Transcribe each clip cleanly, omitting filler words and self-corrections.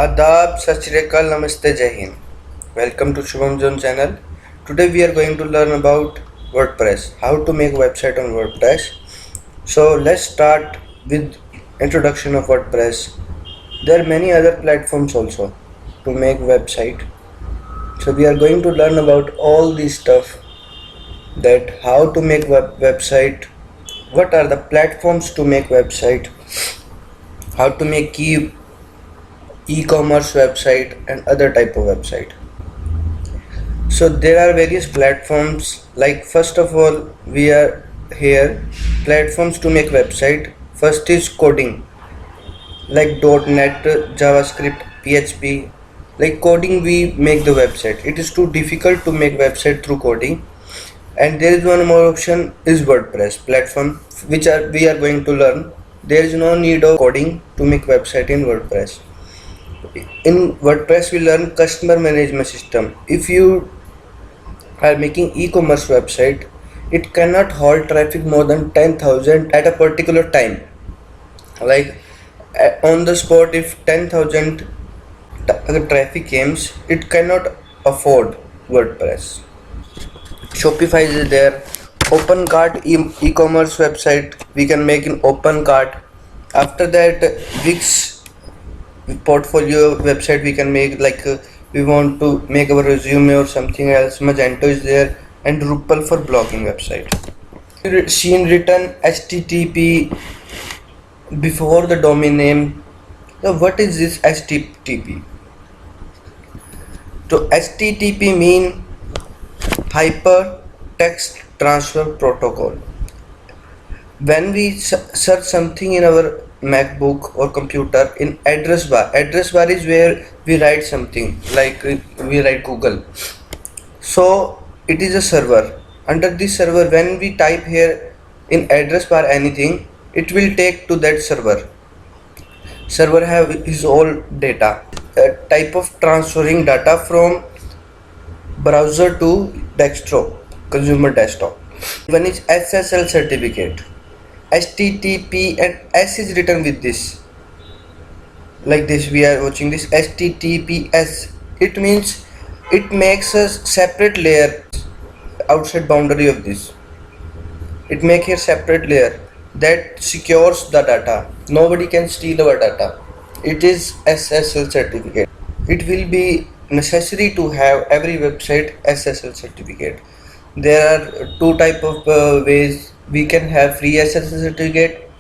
Adab, Sat Shri Akal, Namaste, Jai Hind. Welcome to Shubham John channel. Today we are going to learn about WordPress, how to make website on WordPress. So let's start with introduction of WordPress. There are many other platforms also to make website. So we are going to learn about all this stuff, that how to make website, what are the platforms to make website, how to make e-commerce website and other type of website. So there are various platforms, like first of all we are here platforms to make website. First is coding, like .NET, JavaScript, PHP. Like coding we make the website. It is too difficult to make website through coding. And there is one more option is WordPress platform, which we are going to learn. There is no need of coding to make website in WordPress. In WordPress we learn customer management system. If you are making e-commerce website, it cannot hold traffic more than 10,000 at a particular time. Like on the spot, if 10,000 traffic comes, it cannot afford WordPress. Shopify is there. Open cart e-commerce website we can make in open cart. After that, Wix portfolio website we can make, like we want to make our resume or something else. Magento is there, and Drupal for blogging website. Seen written HTTP before the domain name. So what is this HTTP? So HTTP mean hyper text transfer protocol. When we search something in our MacBook or computer, in address bar is where we write something, like we write Google. So it is a server. Under this server, when we type here in address bar anything, it will take to that server. Server have his own data, a type of transferring data from browser to desktop, consumer desktop. One is SSL certificate. HTTP and S is written with this, like this. We are watching this HTTPS. It means it makes a separate layer outside boundary of this. It makes a separate layer that secures the data. Nobody can steal our data. It is SSL certificate. It will be necessary to have every website SSL certificate. There are two type of ways. We can have free SSL certificate,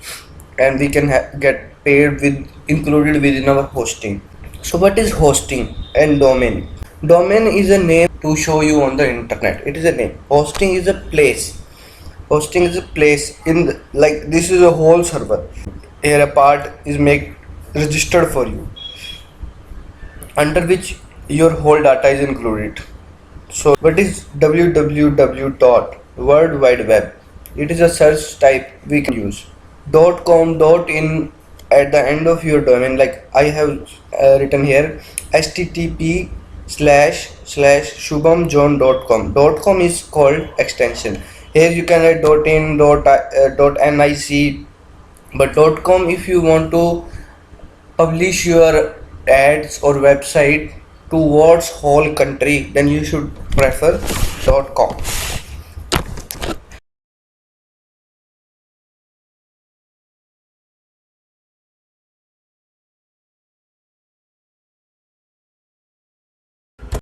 and we can get paid with included within our hosting. So what is hosting and domain? Domain is a name to show you on the internet. It is a name. Hosting is a place. Hosting is a place in the, like this is a whole server. Here a part is registered for you, under which your whole data is included. So what is www dot World Wide Web? It is a search type we can use. .com, .in at the end of your domain, like I have written here http://shubhamjohn.com. .com is called extension. Here you can write .in, .nic, but .com, if you want to publish your ads or website towards whole country, then you should prefer .com.